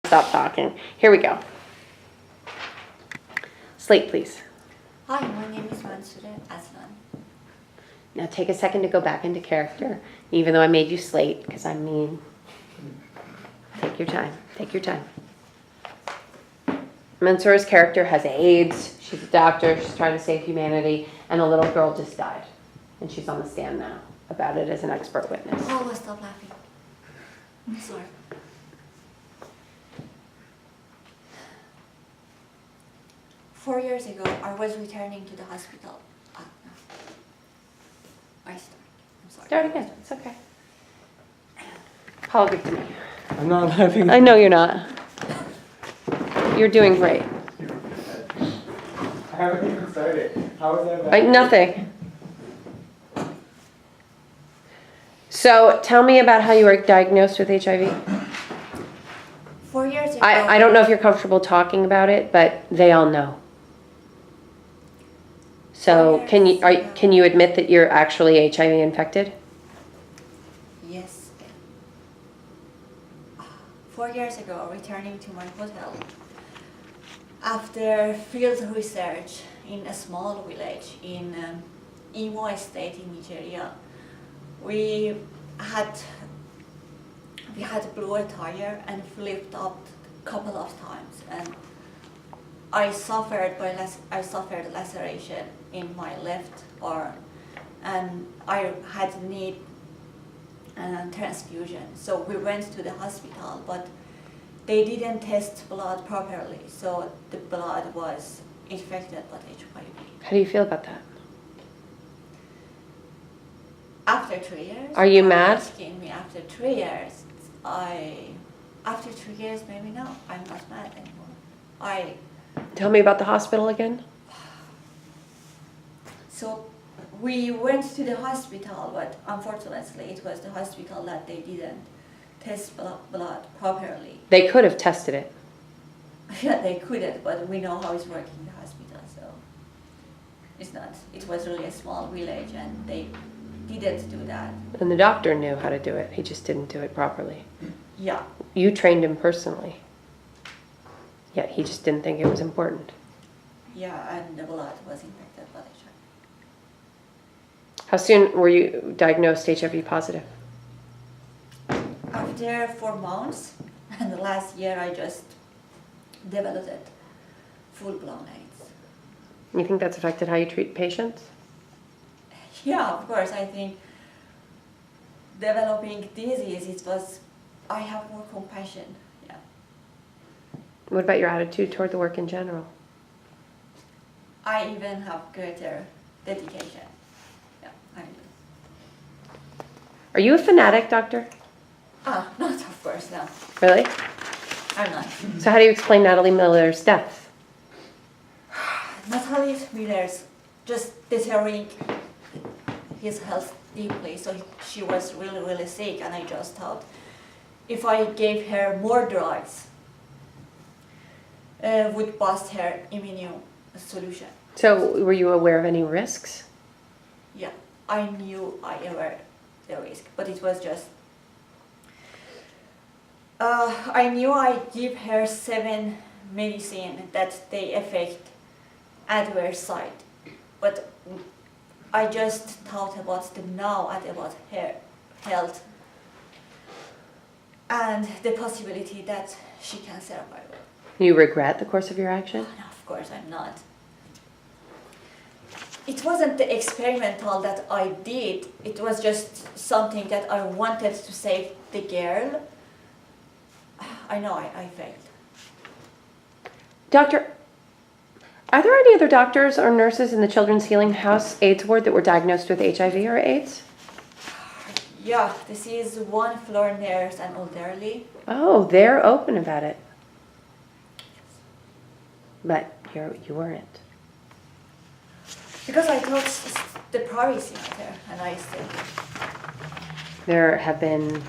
Stop talking. Here we go. Slate, please. Hi, my name is Mansoureh1. Now take a second to go back into character, even though I made you slate, because I'm mean. Take your time. Take your time. Mansoureh's character has AIDS. She's a doctor. She's trying to save humanity. And a little girl just died. And she's on the stand now about it as an expert witness. Oh, stop laughing. I'm sorry. Four years ago, I was returning to the hospital. No. I start. I'm sorry. Start again. It's okay. Apologize to me. I'm not laughing. I know you're not. You're doing great. I haven't even started. How was that bad? Nothing. So tell me about how you were diagnosed with HIV. 4 years ago. I don't know if you're comfortable talking about it, but they all know. So can you admit that you're actually HIV infected? Yes. 4 years ago, returning to my hotel, after field research in a small village in Imo state in Nigeria, we had blew a tire and flipped up a couple of times, and I suffered laceration in my left arm, and I had need transfusion. So we went to the hospital, but they didn't test blood properly, so the blood was infected with HIV. How do you feel about that? After 3 years? Are you mad? Asking me after 3 years. After 3 years, maybe no, I'm not mad anymore. Tell me about the hospital again. So we went to the hospital, but unfortunately it was the hospital that they didn't test blood properly. They could have tested it. Yeah, they couldn't, but we know how it's working in the hospital, so it's not. It was really a small village, and they didn't do that. And the doctor knew how to do it. He just didn't do it properly. Yeah. You trained him personally. Yet he just didn't think it was important. Yeah, and the blood was infected by HIV. How soon were you diagnosed HIV positive? After 4 months, and the last year I just developed it, full-blown AIDS. You think that's affected how you treat patients? Yeah, of course. I think developing disease, I have more compassion. Yeah. What about your attitude toward the work in general? I even have greater dedication. Yeah, I do. Are you a fanatic, doctor? Not of course, no. Really? I'm not. So how do you explain Natalie Miller's death? Natalie Miller's just deteriorating his health deeply, so she was really, really sick, and I just thought if I gave her more drugs, would bust her immune solution. So were you aware of any risks? Yeah, I knew I aware the risk, but it was just I knew I give her 7 medicine that they affect adverse side, but I just thought about them now and about her health and the possibility that she can survive. You regret the course of your action? No, of course I'm not. It wasn't the experimental that I did, it was just something that I wanted to save the girl. I know I failed. Doctor, are there any other doctors or nurses in the Children's Healing House AIDS ward that were diagnosed with HIV or AIDS? Yeah, this is 1 floor nurse and elderly. Oh, they're open about it. But you weren't. Because I thought the privacy matter, and I stayed. There have been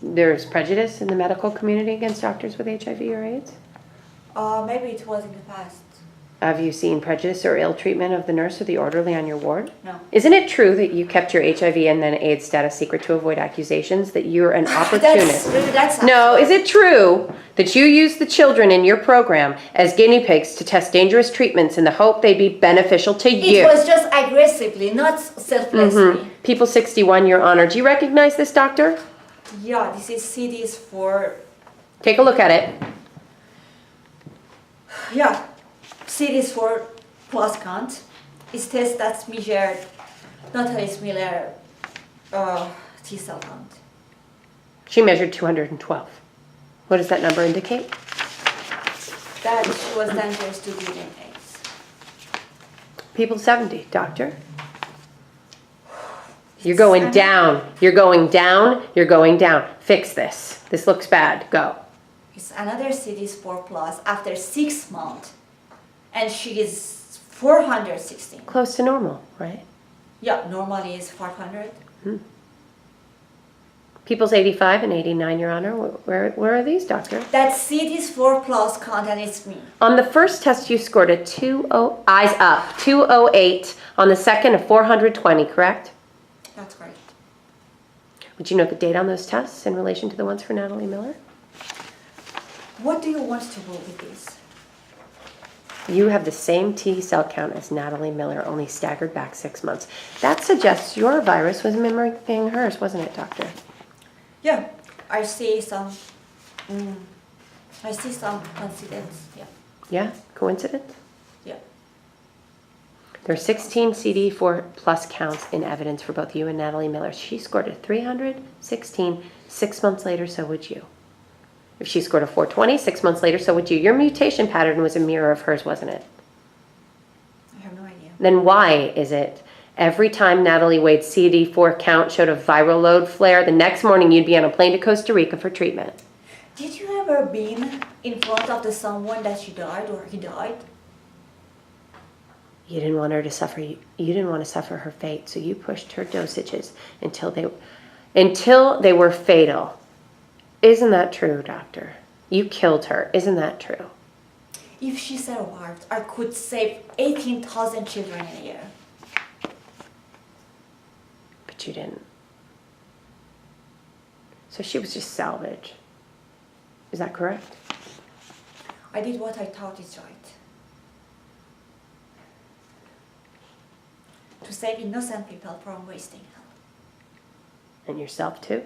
there's prejudice in the medical community against doctors with HIV or AIDS? Maybe it was in the past. Have you seen prejudice or ill treatment of the nurse or the orderly on your ward? No. Isn't it true that you kept your HIV and then AIDS status secret to avoid accusations that you're an opportunist? That's No, is it true that you used the children in your program as guinea pigs to test dangerous treatments in the hope they'd be beneficial to you? It was just aggressively, not selflessly. People 61, Your Honor. Do you recognize this, doctor? Yeah, this is CDs for, Take a look at it. yeah, CDs for plus count. It's test that's measured Natalie's Miller T cell count. She measured 212. What does that number indicate? That she was dangerous to be in AIDS. People 70, doctor. You're going down. You're going down. You're going down. Fix this. This looks bad. Go. It's another CD4 plus after 6 months, and she is 416. Close to normal, right? Yeah, normally is 500. People's 85 and 89, Your Honor. Where are these, doctor? That's CD4 plus count, and it's me. On the first test, you scored a eyes up, 208. On the second, a 420, correct? That's correct. Would you note the date on those tests in relation to the ones for Natalie Miller? What do you want to do with this? You have the same T cell count as Natalie Miller, only staggered back 6 months. That suggests your virus was mimicking hers, wasn't it, doctor? Yeah, I see some coincidence. Yeah, Yeah? Coincidence? yeah. There are 16 CD4 plus counts in evidence for both you and Natalie Miller. She scored a 316. 6 months later, so would you. If she scored a 420, 6 months later, so would you. Your mutation pattern was a mirror of hers, wasn't it? I have no idea. Then why is it every time Natalie Wade's CD4 count showed a viral load flare, the next morning you'd be on a plane to Costa Rica for treatment? Did you ever been in front of someone that she died or he died? You didn't want her to suffer. You didn't want to suffer her fate, so you pushed her dosages until they were fatal. Isn't that true, doctor? You killed her. Isn't that true? If she survived, I could save 18,000 children in a year. But you didn't. So she was just salvage. Is that correct? I did what I thought is right. To save innocent people from wasting help. And yourself too?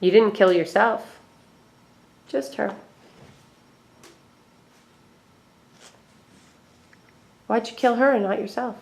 You didn't kill yourself. Just her. Why'd you kill her and not yourself?